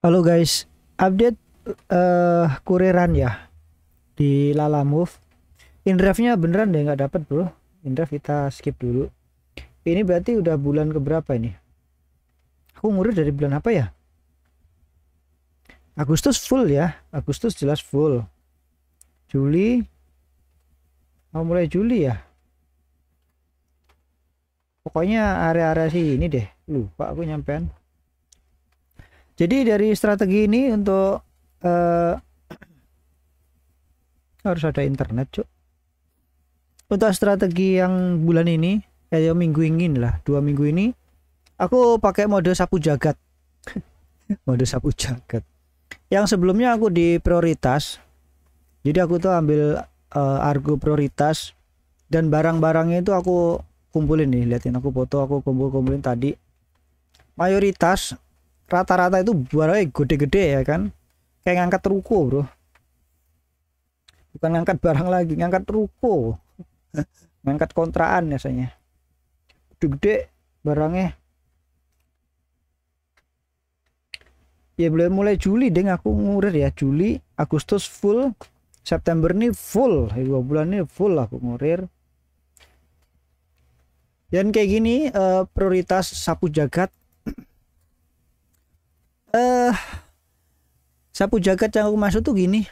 Halo guys, update kuriran ya di Lalamove. Indrafnya beneran deh nggak dapet bro. Indraf kita skip dulu. Ini berarti udah bulan keberapa ini? Aku ngurir dari bulan apa ya? Agustus full ya. Agustus jelas full. Juli, mulai Juli ya. Pokoknya area-area sini deh. Lupa aku nyampean. Jadi dari strategi ini untuk harus ada internet cuk. Untuk strategi yang bulan ini kayak minggu ini lah, 2 minggu ini aku pakai mode sapu jagat. Mode sapu jagat. Yang sebelumnya aku di prioritas. Jadi aku tuh ambil argo prioritas dan barang-barangnya itu aku kumpulin nih, liatin aku foto, aku kumpulin tadi. Mayoritas rata-rata itu barangnya gede-gede ya kan, kayak ngangkat ruko bro, bukan ngangkat barang lagi, ngangkat ruko. Ngangkat kontraan biasanya gede-gede barangnya. Ya mulai Juli deh aku ngurir ya, Juli Agustus full, September nih full, 2 bulan ini full aku ngurir. Dan kayak gini prioritas sapu jagat. Sapu jagat yang aku masuk tuh gini,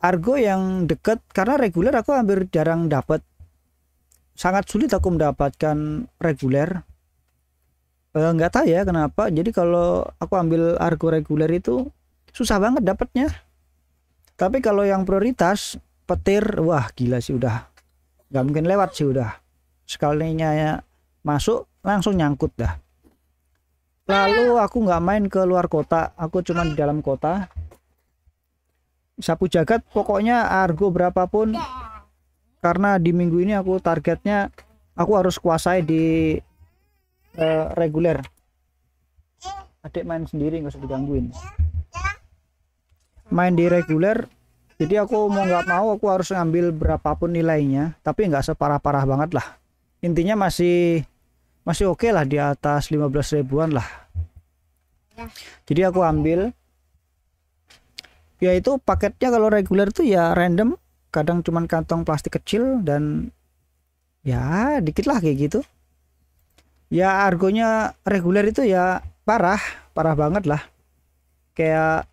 argo yang deket, karena reguler aku hampir jarang dapat, sangat sulit aku mendapatkan reguler. Nggak tahu ya kenapa. Jadi kalau aku ambil argo reguler itu susah banget dapatnya. Tapi kalau yang prioritas petir, wah gila sih, udah nggak mungkin lewat sih, udah sekalinya ya masuk langsung nyangkut dah. Lalu aku nggak main ke luar kota, aku cuma di dalam kota. Sapu jagat pokoknya argo berapapun, karena di minggu ini aku targetnya aku harus kuasai di reguler. Adik main sendiri nggak usah digangguin. Main di reguler, jadi aku mau nggak mau aku harus ngambil berapapun nilainya, tapi nggak separah-parah banget lah. Intinya masih oke lah, di atas 15 ribuan lah. Jadi aku ambil, yaitu paketnya kalau reguler tuh ya random, kadang cuman kantong plastik kecil dan ya dikit lah kayak gitu. Ya argonya reguler itu ya parah banget lah. Kayak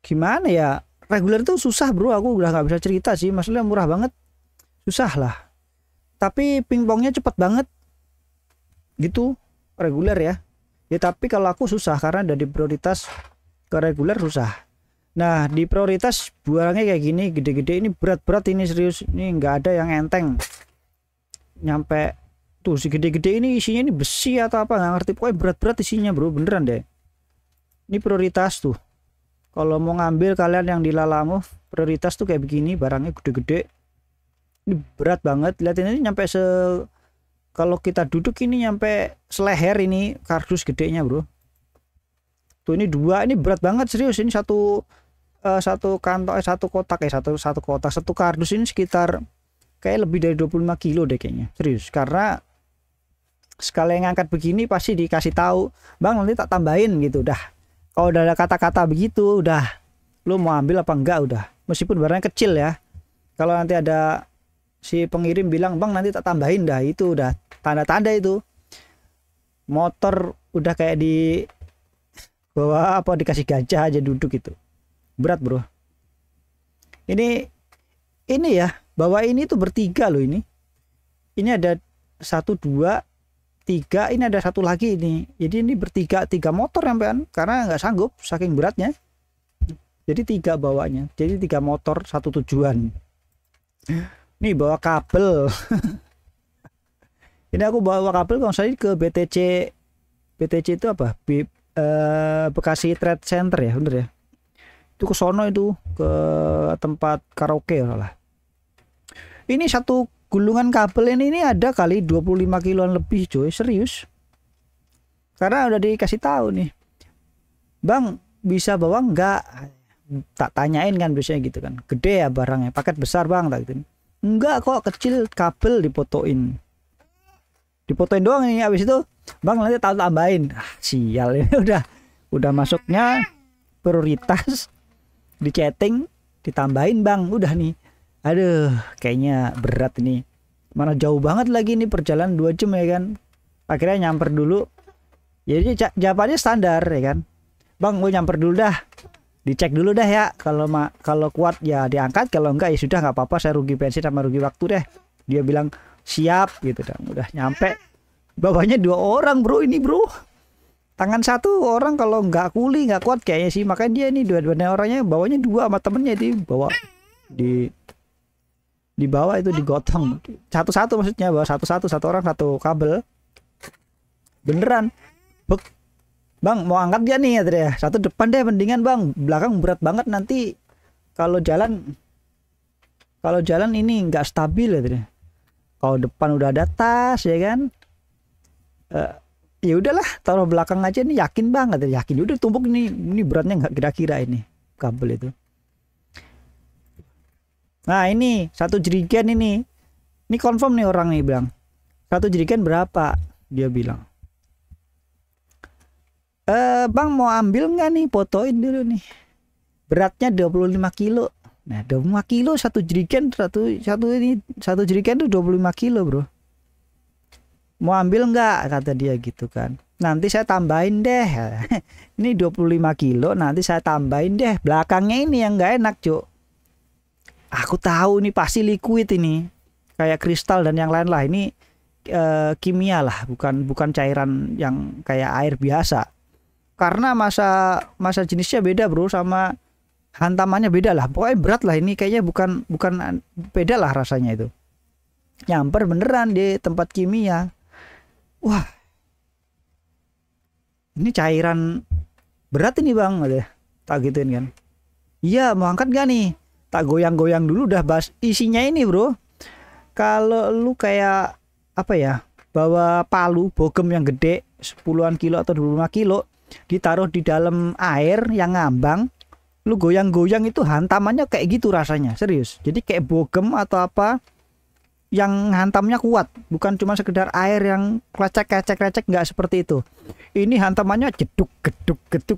gimana ya, reguler tuh susah bro, aku udah nggak bisa cerita sih, maksudnya murah banget, susah lah. Tapi pingpongnya cepet banget gitu reguler ya. Ya tapi kalau aku susah karena dari prioritas ke reguler susah. Nah di prioritas barangnya kayak gini gede-gede, ini berat-berat, ini serius, ini nggak ada yang enteng. Nyampe tuh si gede-gede ini isinya ini besi atau apa nggak ngerti, pokoknya berat-berat isinya bro, beneran deh. Ini prioritas tuh. Kalau mau ngambil kalian yang di Lalamove prioritas tuh kayak begini, barangnya gede-gede. Ini berat banget, lihat ini nyampe kalau kita duduk ini nyampe seleher ini kardus gedenya bro. Tuh ini dua, ini berat banget serius, ini satu kantong satu kotak satu kardus ini sekitar kayak lebih dari 25 kilo deh kayaknya, serius. Karena sekali ngangkat begini pasti dikasih tahu, bang nanti tak tambahin gitu. Udah kalau udah ada kata-kata begitu udah lu mau ambil apa enggak, udah meskipun barangnya kecil ya. Kalau nanti ada si pengirim bilang bang nanti tak tambahin, dah itu udah tanda-tanda itu motor udah kayak di bawah apa, dikasih gajah aja duduk itu. Berat bro. Ini ya, bawa ini tuh bertiga loh ini. Ini ada 1, 2, 3, ini ada satu lagi ini. Jadi ini bertiga, 3 motor sampean, karena nggak sanggup saking beratnya. Jadi 3 bawanya. Jadi 3 motor satu tujuan. Nih bawa kabel. Ini aku bawa kabel kalau saya ke BTC itu apa? Bekasi Trade Center ya, bener ya. Itu ke sono, itu ke tempat karaoke lah. Ini satu gulungan kabel ini ada kali 25 kiloan lebih coy, serius. Karena udah dikasih tahu nih, bang bisa bawa enggak, tak tanyain kan biasanya gitu kan, gede ya barangnya, paket besar bang, tak gitu. Enggak kok, kecil, kabel difotoin doang ini. Habis itu Bang nanti tambahin. Sial ini udah masuknya prioritas di chatting ditambahin bang, udah nih. Aduh, kayaknya berat ini. Mana jauh banget lagi nih perjalanan 2 jam ya kan. Akhirnya nyamper dulu. Jadi jawabannya standar ya kan. Bang, gue nyamper dulu dah. Dicek dulu dah ya. Kalau kuat ya diangkat, kalau enggak ya sudah nggak apa-apa, saya rugi bensin sama rugi waktu deh. Dia bilang siap gitu dan udah nyampe. Bawahnya 2 orang bro ini bro. Tangan 1 orang kalau nggak kuli nggak kuat kayaknya sih, makanya dia ini dua-duanya orangnya bawahnya 2 sama temennya di bawah di bawah itu digotong satu-satu, maksudnya bawa satu-satu, satu orang satu kabel beneran. Bang mau angkat dia nih ya, satu depan deh mendingan bang, belakang berat banget nanti kalau jalan ini nggak stabil ya. Kalau depan udah ada tas ya kan, ya udahlah taruh belakang aja nih, yakin banget yakin udah tumpuk ini beratnya nggak kira-kira ini kabel itu. Nah ini 1 jerigen ini confirm nih orang nih bilang 1 jerigen berapa, dia bilang bang mau ambil nggak nih, fotoin dulu nih, beratnya 25 kilo. Nah 25 kilo 1 jerigen, satu jerigen tuh 25 kilo bro. Mau ambil nggak, kata dia gitu kan. Nanti saya tambahin deh. Ini 25 kilo nanti saya tambahin deh, belakangnya ini yang nggak enak cuk. Aku tahu ini pasti liquid ini, kayak kristal dan yang lain lah. Ini kimia lah, bukan cairan yang kayak air biasa. Karena masa jenisnya beda bro, sama hantamannya beda lah. Pokoknya berat lah ini, kayaknya bukan beda lah rasanya itu. Nyamper beneran di tempat kimia. Wah, ini cairan berat ini bang, ada tak gituin kan. Iya mau angkat gak nih, tak goyang-goyang dulu, udah bahas isinya ini bro. Kalau lu kayak apa ya, bawa palu bogem yang gede 10-an kilo atau 25 kilo, ditaruh di dalam air yang ngambang, lu goyang-goyang itu hantamannya kayak gitu rasanya, serius. Jadi kayak bogem atau apa yang hantamnya kuat, bukan cuma sekedar air yang krecek, nggak seperti itu. Ini hantamannya jeduk,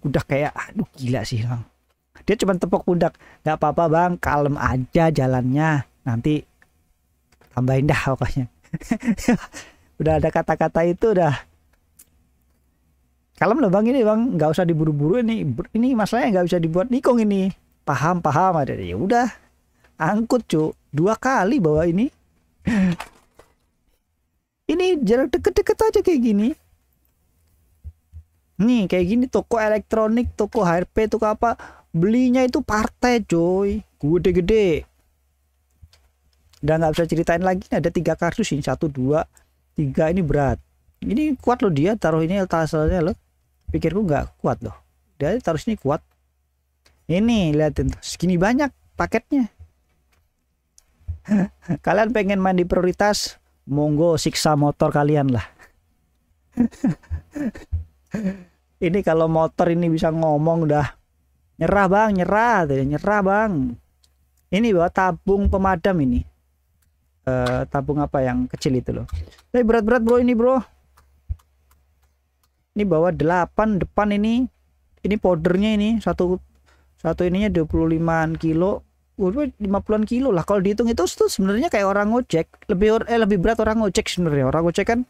udah kayak aduh gila sih bang. Dia cuma tepuk pundak, nggak apa-apa bang, kalem aja jalannya, nanti tambahin dah pokoknya. Udah ada kata-kata itu udah kalem loh bang, ini bang nggak usah diburu-buru, ini masalahnya nggak bisa dibuat nikung ini, paham ada. Ya udah angkut cuk, 2 kali bawa ini. Ini jarak deket-deket aja kayak gini nih, kayak gini toko elektronik, toko HP, toko apa, belinya itu partai coy, gede-gede. Udah nggak bisa ceritain lagi, ada 3 kardus ini, 1 2 3, ini berat, ini kuat loh dia taruh ini taselnya loh, pikirku nggak kuat loh, dia taruh sini kuat. Ini liatin segini banyak paketnya. Kalian pengen main di prioritas, monggo siksa motor kalian lah. Ini kalau motor ini bisa ngomong udah nyerah bang, nyerah bang. Ini bawa tabung pemadam ini, tabung apa yang kecil itu loh. Tapi berat-berat bro ini bro. Ini bawa 8 depan ini powdernya ini satu ininya 25 kilo. 50-an kilo lah kalau dihitung, itu tuh sebenarnya kayak orang ngojek, lebih berat orang ngojek sebenarnya. Orang ngojek kan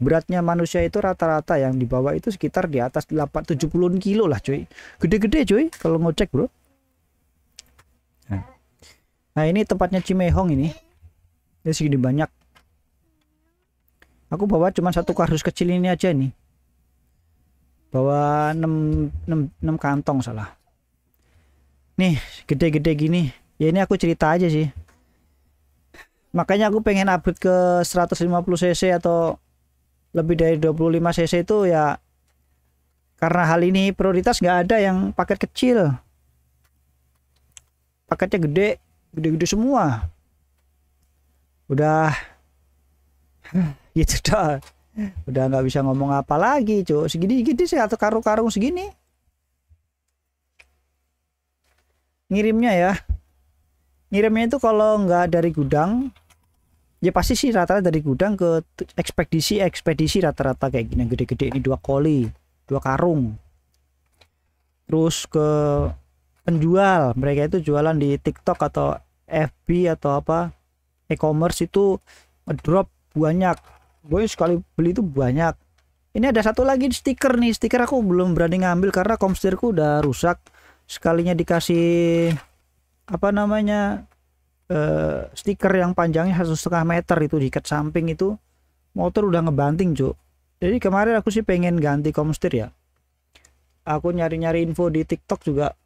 beratnya manusia itu rata-rata yang dibawa itu sekitar di atas 70-an kilo lah cuy, gede-gede cuy kalau ngojek bro. Nah ini tempatnya Cimehong ini segini banyak. Aku bawa cuma 1 kardus kecil ini aja nih, bawa 6 kantong salah nih, gede-gede gini. Ya ini aku cerita aja sih, makanya aku pengen upgrade ke 150 cc atau lebih dari 25 cc itu ya, karena hal ini prioritas nggak ada yang paket kecil, paketnya gede semua. Udah gitu dah, udah nggak bisa ngomong apa lagi cuy, segini sih atau karung segini ngirimnya itu kalau nggak dari gudang Ya pasti sih rata-rata dari gudang ke ekspedisi rata-rata kayak gini gede-gede ini 2 koli 2 karung. Terus ke penjual, mereka itu jualan di TikTok atau FB atau apa e-commerce itu ngedrop banyak. Gue sekali beli itu banyak. Ini ada satu lagi stiker nih, stiker aku belum berani ngambil karena komstirku udah rusak. Sekalinya dikasih apa namanya stiker yang panjangnya 1,5 meter itu diikat samping itu, motor udah ngebanting cuk. Jadi kemarin aku sih pengen ganti komstir ya, aku nyari-nyari info di TikTok juga.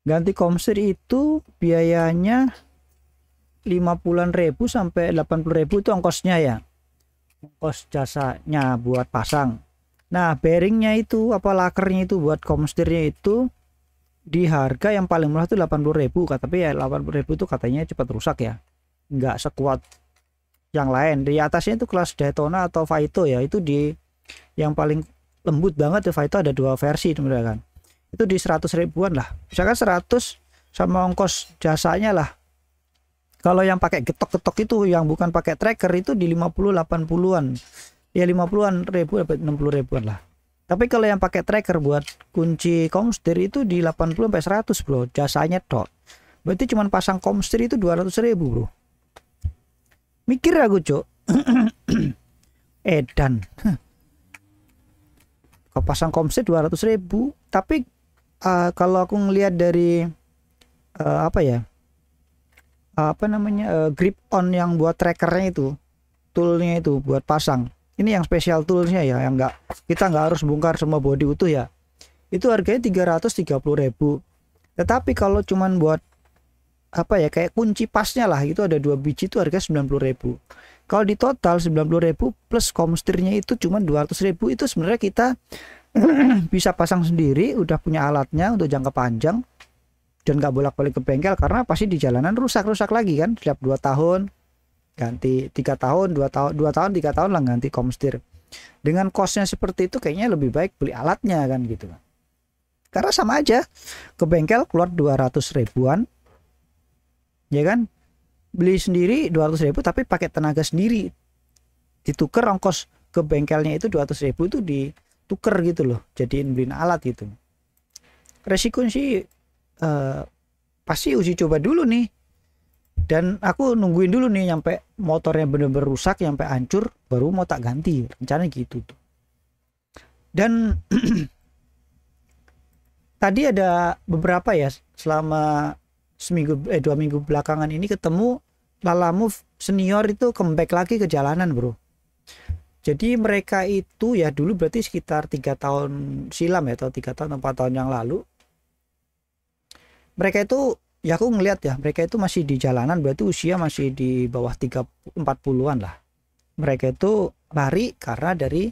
Ganti komstir itu biayanya 50.000 sampai 80.000 itu ongkosnya ya, ongkos jasanya buat pasang. Nah bearingnya itu apa lakernya itu buat komstirnya itu di harga yang paling murah itu 80.000, tapi ya 80.000 itu katanya cepat rusak ya, nggak sekuat yang lain. Di atasnya itu kelas Daytona atau Faito ya, itu di yang paling lembut banget ya Faito, ada 2 versi sebenarnya kan, itu di 100 ribuan lah, misalkan 100 sama ongkos jasanya lah. Kalau yang pakai getok-getok itu yang bukan pakai tracker itu di 50-80-an ya, 50-an ribu dapat 60 ribuan lah. Tapi kalau yang pakai tracker buat kunci komstir itu di 80 sampai 100 bro, jasanya dot. Berarti cuman pasang komstir itu 200.000 bro. Mikir aku cok. Edan. Kalau pasang komstir 200.000, tapi kalau aku ngelihat dari apa ya? Apa namanya? Grip on yang buat trackernya itu, toolnya itu buat pasang. Ini yang special toolsnya ya, yang kita nggak harus bongkar semua bodi utuh ya. Itu harganya 330.000. Tetapi kalau cuman buat apa ya kayak kunci pasnya lah, itu ada 2 biji itu harga 90.000. Kalau di total 90.000 plus komstirnya itu cuma 200.000, itu sebenarnya kita bisa pasang sendiri, udah punya alatnya untuk jangka panjang dan nggak bolak-balik ke bengkel, karena pasti di jalanan rusak-rusak lagi kan, setiap 2 tahun ganti, 3 tahun 2 tahun 3 tahun lah ganti komstir. Dengan costnya seperti itu kayaknya lebih baik beli alatnya kan gitu, karena sama aja ke bengkel keluar 200 ribuan ya kan, beli sendiri 200.000 tapi pakai tenaga sendiri, ditukar ongkos ke bengkelnya itu 200.000 itu ditukar gitu loh, jadiin beliin alat gitu. Resiko sih pasti uji coba dulu nih, dan aku nungguin dulu nih sampai motornya bener-bener rusak sampai hancur baru mau tak ganti, rencana gitu tuh. Dan tadi ada beberapa ya selama 2 minggu belakangan ini ketemu Lalamove senior itu comeback lagi ke jalanan bro. Jadi mereka itu ya dulu berarti sekitar 3 tahun silam ya, atau 3 tahun 4 tahun yang lalu, mereka itu ya aku ngeliat ya, mereka itu masih di jalanan, berarti usia masih di bawah 40-an lah. Mereka itu lari karena dari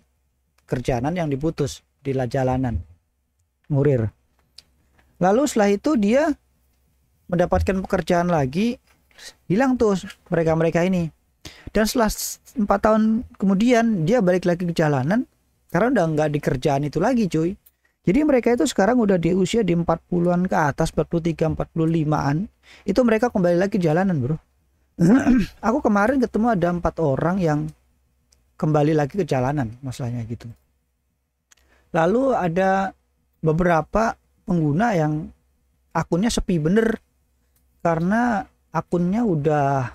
kerjaan yang diputus di jalanan ngurir. Lalu setelah itu dia mendapatkan pekerjaan lagi, hilang tuh mereka ini. Dan setelah 4 tahun kemudian dia balik lagi ke jalanan karena udah nggak di kerjaan itu lagi cuy. Jadi mereka itu sekarang udah di usia di 40-an ke atas, 43, 45-an. Itu mereka kembali lagi jalanan bro. Aku kemarin ketemu ada 4 orang yang kembali lagi ke jalanan, masalahnya gitu. Lalu ada beberapa pengguna yang akunnya sepi bener, karena akunnya udah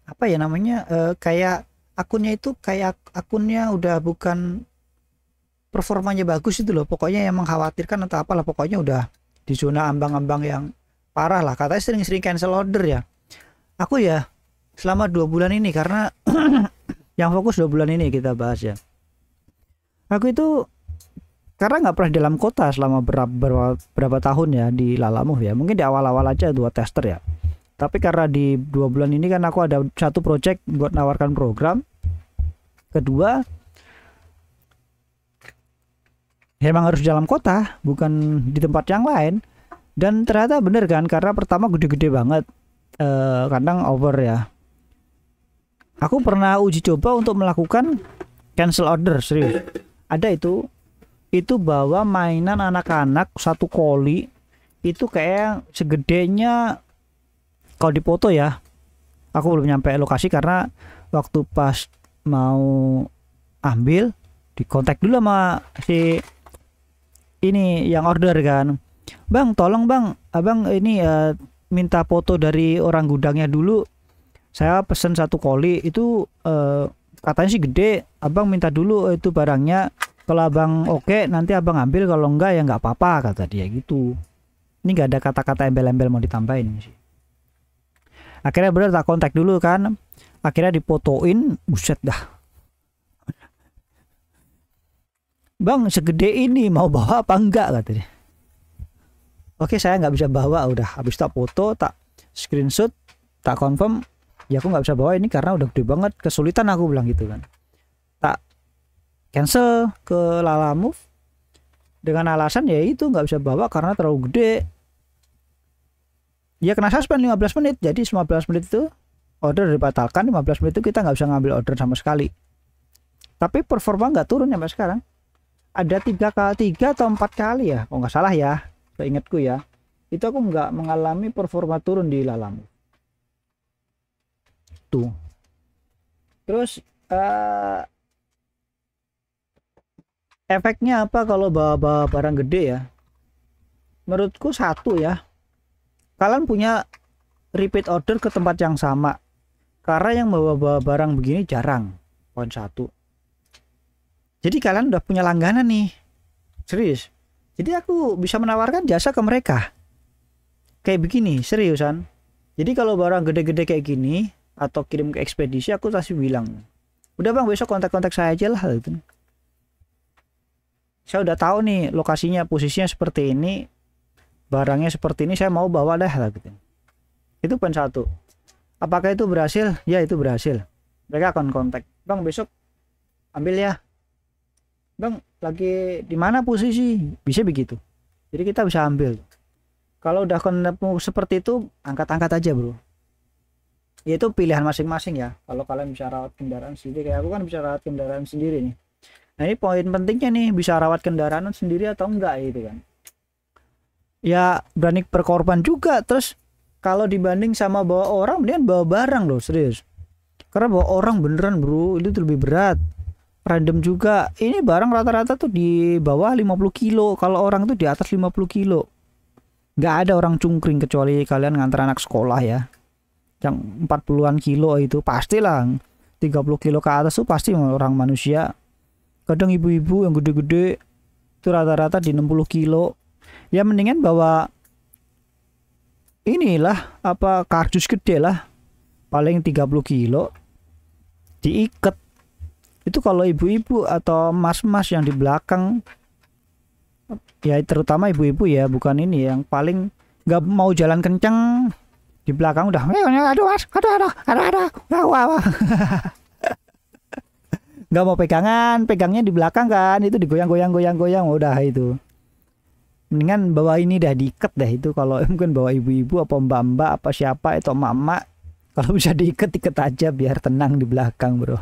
apa ya namanya, kayak akunnya itu kayak akunnya udah bukan performanya bagus itu loh, pokoknya yang mengkhawatirkan atau apalah, pokoknya udah di zona ambang-ambang yang parah lah, katanya sering-sering cancel order ya. Aku ya selama 2 bulan ini, karena yang fokus 2 bulan ini kita bahas ya, aku itu karena nggak pernah di dalam kota selama berapa tahun ya di Lalamove ya, mungkin di awal-awal aja 2 tester ya, tapi karena di 2 bulan ini kan aku ada satu project buat nawarkan program, kedua emang harus di dalam kota bukan di tempat yang lain. Dan ternyata bener kan, karena pertama gede-gede banget, kadang over ya. Aku pernah uji coba untuk melakukan cancel order, serius. Ada itu bawa mainan anak-anak 1 koli itu kayak segedenya, kalau dipoto ya Aku belum nyampe lokasi karena waktu pas mau ambil dikontak dulu sama si ini yang order kan. Bang, tolong bang, abang ini minta foto dari orang gudangnya dulu. Saya pesen 1 koli itu katanya sih gede. Abang minta dulu itu barangnya. Kalau abang oke, nanti abang ambil. Kalau enggak ya nggak apa-apa, kata dia gitu. Ini nggak ada kata-kata embel-embel mau ditambahin sih. Akhirnya bener tak kontak dulu kan. Akhirnya difotoin, buset dah. Bang, segede ini mau bawa apa enggak, katanya. Oke, saya nggak bisa bawa, udah. Habis tak foto, tak screenshot, tak confirm. Ya aku nggak bisa bawa ini karena udah gede banget, kesulitan aku bilang gitu kan. Tak cancel ke Lalamove dengan alasan ya itu nggak bisa bawa karena terlalu gede. Ya kena suspend 15 menit. Jadi 15 menit itu order dibatalkan, 15 menit itu kita nggak bisa ngambil order sama sekali. Tapi performa nggak turun sampai sekarang. Ada 3 atau 4 kali ya, kalau nggak salah ya, seingatku ya. Itu aku nggak mengalami performa turun di Lalamove. Tuh. Terus efeknya apa kalau bawa barang gede ya? Menurutku satu ya. Kalian punya repeat order ke tempat yang sama. Karena yang bawa barang begini jarang. Poin 1. Jadi kalian udah punya langganan nih. Serius. Jadi aku bisa menawarkan jasa ke mereka. Kayak begini, seriusan. Jadi kalau barang gede-gede kayak gini atau kirim ke ekspedisi, aku pasti bilang, udah bang, besok kontak-kontak saya aja lah gitu. Saya udah tahu nih lokasinya, posisinya seperti ini, barangnya seperti ini, saya mau bawa dah gitu. Itu poin 1. Apakah itu berhasil? Ya, itu berhasil. Mereka akan kontak, bang besok ambil ya, bang lagi di mana posisi, bisa begitu. Jadi kita bisa ambil. Kalau udah ketemu seperti itu, angkat-angkat aja bro. Itu pilihan masing-masing ya. Kalau kalian bisa rawat kendaraan sendiri, kayak aku kan bisa rawat kendaraan sendiri nih. Nah ini poin pentingnya nih, bisa rawat kendaraan sendiri atau enggak gitu kan. Ya berani berkorban juga. Terus kalau dibanding sama bawa orang, mendingan bawa barang loh, serius. Karena bawa orang beneran bro, itu lebih berat. Random juga. Ini barang rata-rata tuh di bawah 50 kilo. Kalau orang tuh di atas 50 kilo. Nggak ada orang cungkring kecuali kalian ngantar anak sekolah ya. Yang 40-an kilo itu pastilah. 30 kilo ke atas tuh pasti orang manusia. Kadang ibu-ibu yang gede-gede itu rata-rata di 60 kilo. Ya mendingan bawa inilah apa kardus gede lah. Paling 30 kilo. Diikat. Itu kalau ibu-ibu atau mas-mas yang di belakang, ya terutama ibu-ibu ya, bukan ini yang paling nggak mau jalan kenceng di belakang udah aduh mas, aduh nggak mau pegangan, pegangnya di belakang kan, itu digoyang udah itu. Mendingan bawa ini dah, diikat dah itu. Kalau mungkin bawa ibu-ibu apa mbak-mbak apa siapa itu emak-emak, kalau bisa diikat aja biar tenang di belakang bro.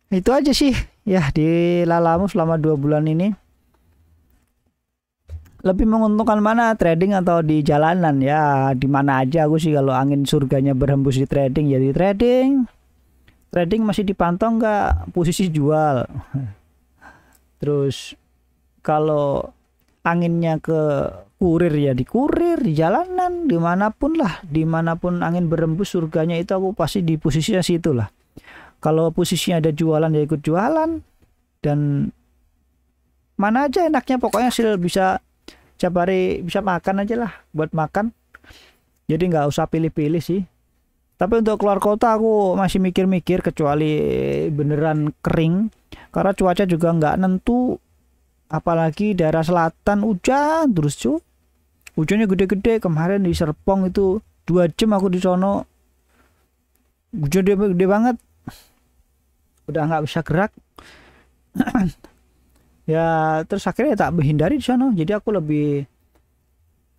Itu aja sih ya di Lalamove selama 2 bulan ini. Lebih menguntungkan mana, trading atau di jalanan? Ya di mana aja aku sih, kalau angin surganya berhembus di trading ya di trading. Trading masih dipantau nggak posisi jual. Terus kalau anginnya ke kurir ya di kurir, di jalanan, dimanapun lah, dimanapun angin berembus surganya itu aku pasti di posisinya situ lah. Kalau posisinya ada jualan ya ikut jualan, dan mana aja enaknya pokoknya hasil bisa tiap hari bisa makan aja lah, buat makan. Jadi nggak usah pilih-pilih sih. Tapi untuk keluar kota aku masih mikir-mikir, kecuali beneran kering, karena cuaca juga nggak nentu. Apalagi daerah selatan hujan terus cuy. Hujannya gede-gede. Kemarin di Serpong itu 2 jam aku di sono. Hujan gede banget. Udah nggak bisa gerak. Ya terus akhirnya tak menghindari di sana. Jadi aku lebih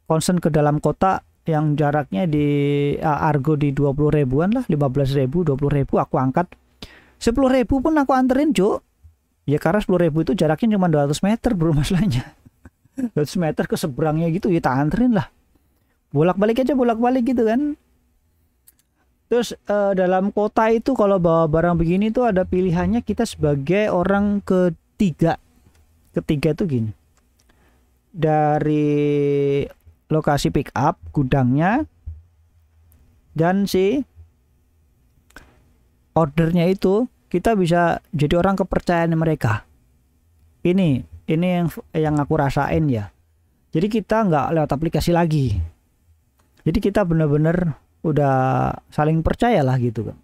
concern ke dalam kota yang jaraknya di Argo di 20 ribuan lah, 15 ribu, 20 ribu aku angkat. 10 ribu pun aku anterin cuy. Ya karena 10 ribu itu jaraknya cuma 200 meter bro masalahnya. 200 meter ke seberangnya gitu ya tak anterin lah. bolak-balik aja bolak-balik gitu kan. Terus dalam kota itu kalau bawa barang begini tuh ada pilihannya, kita sebagai orang ketiga. Ketiga tuh gini. Dari lokasi pick up, gudangnya, dan si ordernya itu kita bisa jadi orang kepercayaan mereka. Ini yang aku rasain ya. Jadi kita nggak lewat aplikasi lagi. Jadi kita bener-bener udah saling percaya lah gitu kan.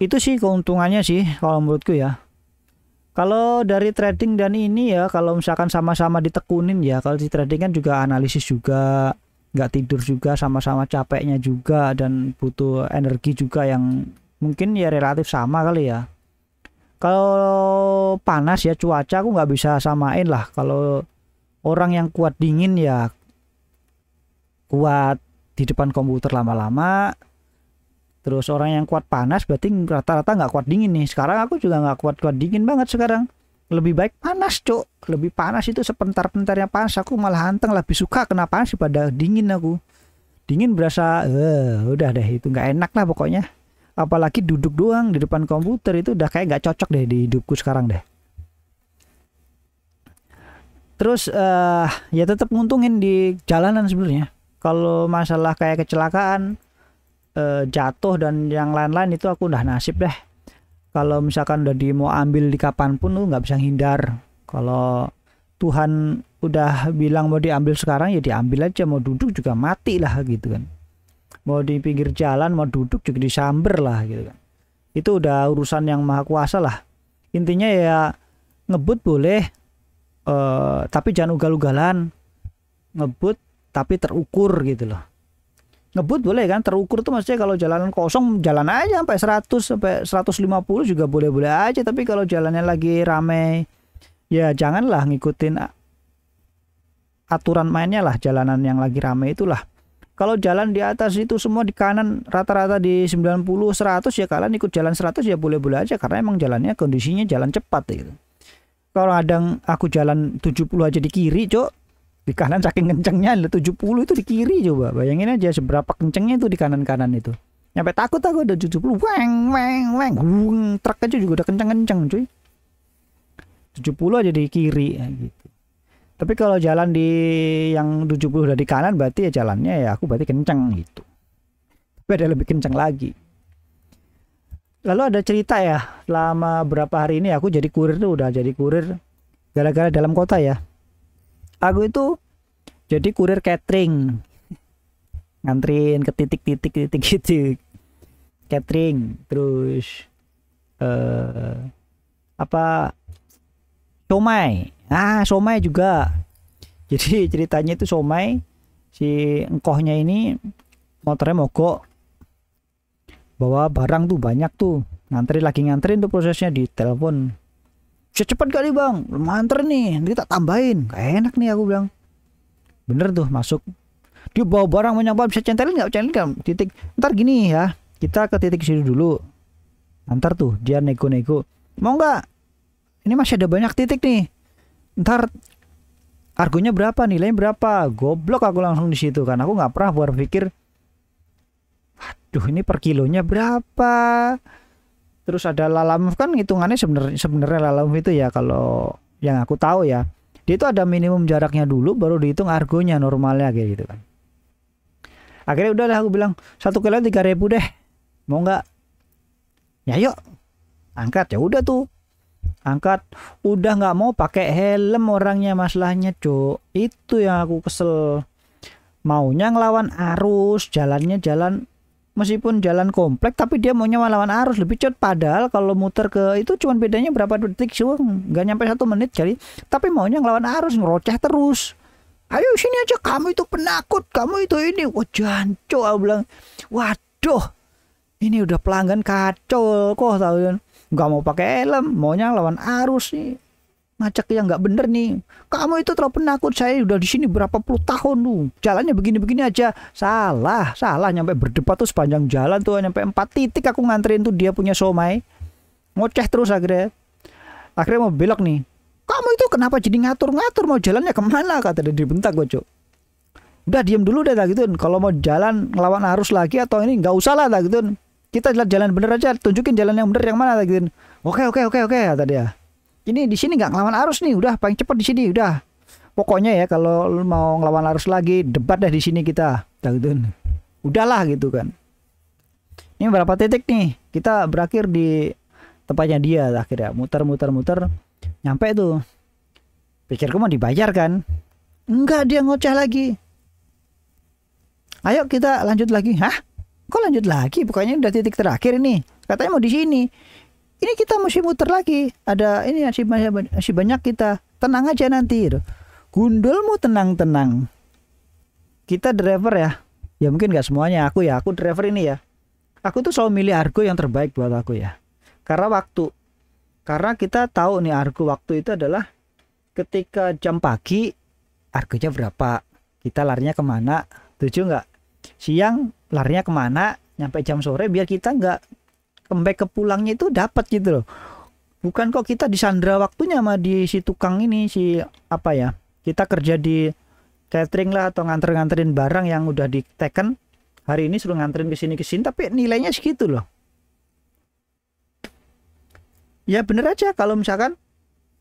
Itu sih keuntungannya sih kalau menurutku ya. Kalau dari trading dan ini ya, kalau misalkan sama-sama ditekunin ya, kalau di trading kan juga analisis juga, nggak tidur juga, sama-sama capeknya juga, dan butuh energi juga yang mungkin ya relatif sama kali ya. Kalau panas ya cuaca aku nggak bisa samain lah. Kalau orang yang kuat dingin ya kuat di depan komputer lama-lama. Terus orang yang kuat panas berarti rata-rata nggak kuat dingin nih. Sekarang aku juga nggak kuat dingin banget sekarang. Lebih baik panas, Cok. Lebih panas itu sepentar-pentarnya panas. Aku malah anteng lebih suka kena panas daripada dingin aku. Dingin berasa udah deh itu nggak enak lah pokoknya. Apalagi duduk doang di depan komputer itu udah kayak nggak cocok deh di hidupku sekarang deh. Terus ya tetap nguntungin di jalanan sebenarnya. Kalau masalah kayak kecelakaan, jatuh dan yang lain-lain itu aku udah nasib deh. Kalau misalkan udah mau ambil di kapanpun lu nggak bisa hindar. Kalau Tuhan udah bilang mau diambil sekarang ya diambil aja, mau duduk juga mati lah gitu kan. Mau di pinggir jalan mau duduk juga disamber lah gitu kan. Itu udah urusan yang maha kuasa lah. Intinya ya ngebut boleh, tapi jangan ugal-ugalan. Ngebut tapi terukur gitu loh. Ngebut boleh kan, terukur tuh maksudnya kalau jalanan kosong jalan aja sampai 100 sampai 150 juga boleh-boleh aja, tapi kalau jalannya lagi rame ya janganlah ngikutin aturan mainnya lah, jalanan yang lagi rame itulah. Kalau jalan di atas itu semua di kanan rata-rata di 90 100 ya kalian ikut jalan 100 ya boleh-boleh aja karena emang jalannya kondisinya jalan cepat gitu. Kalau kadang aku jalan 70 aja di kiri, Cok. Di kanan saking kencengnya 70 itu di kiri, coba bayangin aja seberapa kencengnya itu di kanan-kanan itu. Nyampe takut aku udah 70 weng truk aja juga udah kenceng-kenceng cuy. 70 aja di kiri gitu. Tapi kalau jalan di yang 70 udah di kanan berarti ya jalannya ya aku berarti kenceng gitu. Tapi ada lebih kenceng lagi. Lalu ada cerita ya, selama berapa hari ini aku jadi kurir tuh, udah jadi kurir gara-gara dalam kota ya. Aku itu jadi kurir catering, nganterin ke titik catering, terus somai juga. Jadi ceritanya itu somai, si engkohnya ini motornya mogok, bawa barang tuh banyak tuh, nganterin tuh prosesnya di telepon. Cepat kali bang, mau anter nih, nanti tak tambahin. Gak enak nih aku bilang. Bener tuh masuk. Dia bawa barang banyak banget, bisa centelin nggak? Centelin kan? Titik. Ntar gini ya, kita ke titik sini dulu. Ntar tuh dia nego-nego. Mau nggak? Ini masih ada banyak titik nih. Ntar harganya berapa? Nilainya berapa? Goblok aku langsung di situ kan. Aku nggak pernah berpikir, waduh ini per kilonya berapa? Terus ada lalamove kan hitungannya sebenarnya lalamove itu ya kalau yang aku tahu ya. Dia itu ada minimum jaraknya dulu baru dihitung argonya normalnya kayak gitu kan. Akhirnya udah lah aku bilang 1 kilo 3.000 deh. Mau nggak? Ya yuk. Angkat ya udah tuh. Angkat udah nggak mau pakai helm orangnya masalahnya, Cuk. Itu yang aku kesel. Maunya ngelawan arus, jalannya jalan meskipun jalan komplek tapi dia maunya melawan arus lebih cepat, padahal kalau muter ke itu cuma bedanya berapa detik sih, nggak nyampe 1 menit kali, tapi maunya ngelawan arus, ngeroceh terus. Ayo sini aja, kamu itu penakut, kamu itu ini. Wah jancok, aku bilang waduh ini udah pelanggan kacau kok, tahu kan, nggak mau pakai helm, maunya ngelawan arus nih. Ngajak yang nggak bener nih, kamu itu terlalu penakut, saya udah di sini berapa puluh tahun tuh, jalannya begini-begini aja. Salah nyampe berdebat tuh sepanjang jalan tuh, nyampe 4 titik aku nganterin tuh dia punya somai, ngoceh terus. Akhirnya mau belok nih, kamu itu kenapa jadi ngatur-ngatur mau jalannya kemana, kata dia, dibentak gue, Cok. udah diem dulu deh tak gitu. Kalau mau jalan ngelawan arus lagi atau ini nggak usah lah tak gitu. Kita jalan bener aja, tunjukin jalan yang bener yang mana tak gitu. Oke kata dia. Ini di sini nggak ngelawan arus nih, udah paling cepat di sini udah. Pokoknya ya kalau lu mau ngelawan arus lagi debat deh di sini kita tak gitu. Udahlah gitu kan. Ini berapa titik nih? Kita berakhir di tempatnya dia akhirnya muter nyampe tuh. Pikirku mau dibayar kan? Enggak, dia ngoceh lagi. Ayo kita lanjut lagi. Hah? Kok lanjut lagi? Pokoknya udah titik terakhir ini. Katanya mau di sini. Ini kita mesti muter lagi. Ada ini masih banyak kita. Tenang aja nanti. Gundulmu tenang. Kita driver ya. Ya mungkin nggak semuanya aku driver ini ya. Aku tuh selalu milih argo yang terbaik buat aku ya. Karena kita tahu nih argo waktu itu adalah ketika jam pagi argonya berapa, kita larinya kemana, tujuh nggak? Siang larinya kemana, nyampe jam sore biar kita nggak comeback ke pulangnya itu dapat gitu loh. Bukan kok kita disandra waktunya sama di si tukang ini si apa ya? Kita kerja di catering lah atau nganterin barang yang udah diteken. Hari ini suruh nganterin ke sini tapi nilainya segitu loh. Ya bener aja kalau misalkan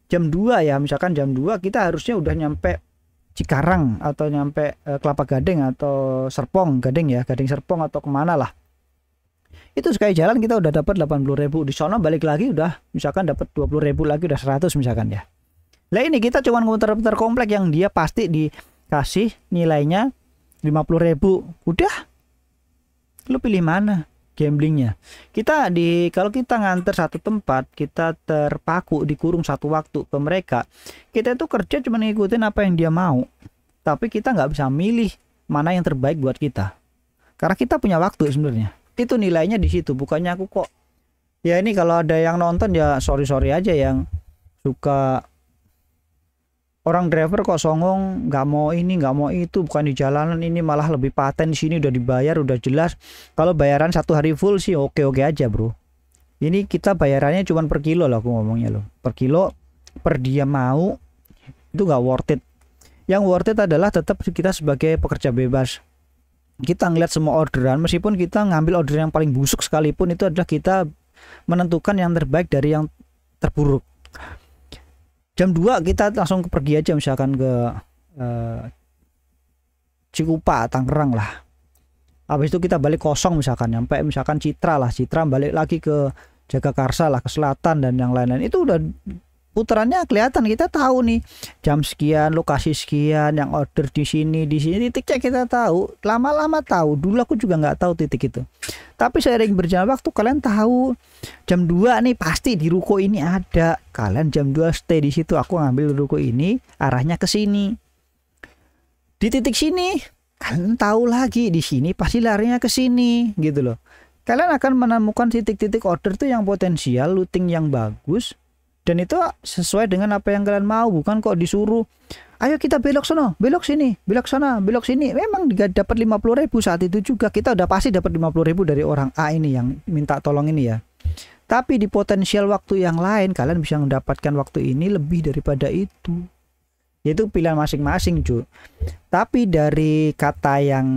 jam 2 ya, misalkan jam 2 kita harusnya udah nyampe Cikarang atau nyampe Kelapa Gading atau Serpong, Gading Serpong atau kemana lah. Itu sekali jalan kita udah dapat 80.000, di sono balik lagi udah misalkan dapat 20.000 lagi udah 100 misalkan ya. Lah ini kita cuma muter-muter komplek yang dia pasti dikasih nilainya 50.000. Udah. Lu pilih mana gamblingnya? Kalau kita nganter satu tempat, kita terpaku dikurung satu waktu ke mereka. Kita itu kerja cuma ngikutin apa yang dia mau. Tapi kita nggak bisa milih mana yang terbaik buat kita. Karena kita punya waktu sebenarnya. Itu nilainya di situ. Bukannya aku kok. Ya ini kalau ada yang nonton ya sorry aja yang suka orang driver kok songong, nggak mau ini nggak mau itu, bukan di jalanan ini malah lebih paten, di sini udah dibayar udah jelas. Kalau bayaran satu hari full sih oke aja bro. Ini kita bayarannya cuma per kilo loh, aku ngomongnya loh, per kilo, per dia mau, itu nggak worth it. Yang worth it adalah tetap kita sebagai pekerja bebas, kita ngeliat semua orderan, meskipun kita ngambil order yang paling busuk sekalipun, itu adalah kita menentukan yang terbaik dari yang terburuk. Jam 2 kita langsung pergi aja misalkan ke Cikupa, Tangerang lah. Habis itu kita balik kosong misalkan, nyampe misalkan Citra balik lagi ke Jagakarsa lah, ke selatan dan yang lain-lain. Itu udah putarannya kelihatan, kita tahu nih jam sekian, lokasi sekian, yang order di sini titiknya kita tahu. Lama-lama tahu. Dulu aku juga nggak tahu titik itu. Tapi seiring berjalan waktu kalian tahu jam 2 nih pasti di ruko ini ada. Kalian jam 2 stay di situ, aku ngambil ruko ini arahnya ke sini. Di titik sini kalian tahu lagi di sini pasti larinya ke sini gitu loh. Kalian akan menemukan titik-titik order tuh yang potensial, looting yang bagus, dan itu sesuai dengan apa yang kalian mau. Bukan kok disuruh ayo kita belok sono, belok sini, belok sana, belok sini. Memang dapat 50.000 saat itu juga. Kita udah pasti dapat 50.000 dari orang A ini yang minta tolong ini ya. Tapi di potensial waktu yang lain kalian bisa mendapatkan waktu ini lebih daripada itu. Itu pilihan masing-masing cuy. Tapi dari kata yang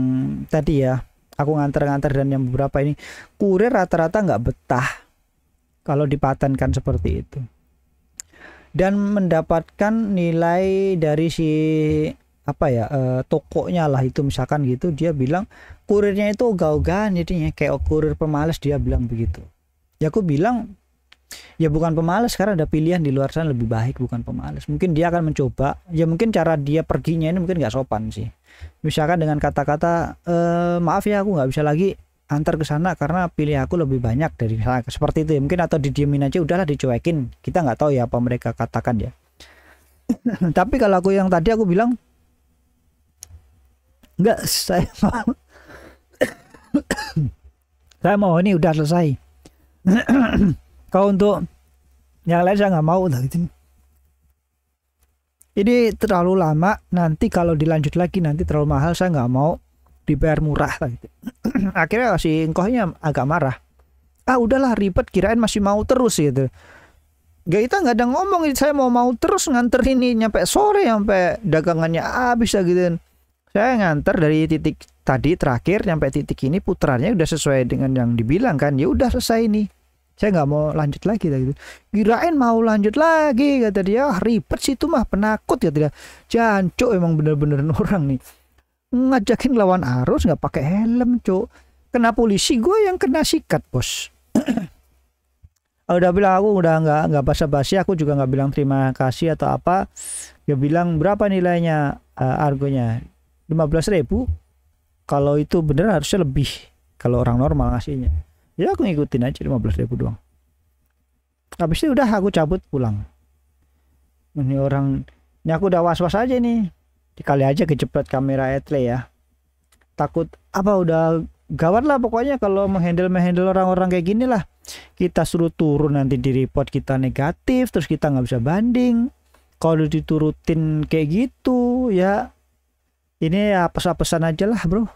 tadi ya, aku nganter-nganter dan yang beberapa ini, kurir rata-rata nggak betah kalau dipatenkan seperti itu. Dan mendapatkan nilai dari si apa ya tokonya lah itu misalkan gitu, dia bilang kurirnya itu ogah-ogahan jadinya kayak kurir pemalas, dia bilang begitu. Ya aku bilang ya bukan pemalas, karena ada pilihan di luar sana lebih baik, bukan pemalas. Mungkin dia akan mencoba, ya mungkin cara dia perginya ini mungkin nggak sopan sih, misalkan dengan kata-kata maaf ya aku nggak bisa lagi antar ke sana karena pilih aku lebih banyak dari sana, seperti itu ya mungkin, atau didiemin aja udahlah, dicuekin. Kita nggak tahu ya apa mereka katakan ya. Tapi kalau aku yang tadi aku bilang enggak, saya mau ini udah selesai. Kalau untuk yang lain saya nggak mau lah gitu. Ini terlalu lama, nanti kalau dilanjut lagi nanti terlalu mahal, saya nggak mau dibayar murah lah gitu. Akhirnya si engkohnya agak marah. Udahlah ribet, kirain masih mau terus gitu. Kita nggak ada ngomong, saya mau terus nganter ini nyampe sore, sampai dagangannya habis lah gitu. Saya nganter dari titik tadi terakhir sampai titik ini puterannya udah sesuai dengan yang dibilang kan, ya udah selesai nih, saya nggak mau lanjut lagi gitu. Kirain mau lanjut lagi kata dia. Ah, ribet sih itu mah, penakut kata dia. Jancuk emang bener-bener orang nih, ngajakin lawan arus nggak pakai helm cuk, kena polisi, gue yang kena sikat bos. Udah bilang aku udah nggak basa-basi, aku juga nggak bilang terima kasih atau apa. Dia bilang berapa nilainya, argonya 15.000. Kalau itu bener harusnya lebih kalau orang normal ngasihnya. Ya aku ngikutin aja 15.000 doang. Habis itu udah aku cabut pulang. Ini orang, ini aku udah was-was aja nih. Dikali aja kejepret kamera etle ya. Takut apa, udah gawat lah pokoknya kalau menghandle orang-orang kayak gini lah. Kita suruh turun nanti di report kita negatif, terus kita nggak bisa banding. Kalau diturutin kayak gitu ya, ini ya pesan-pesan aja lah bro.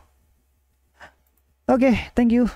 Oke, thank you.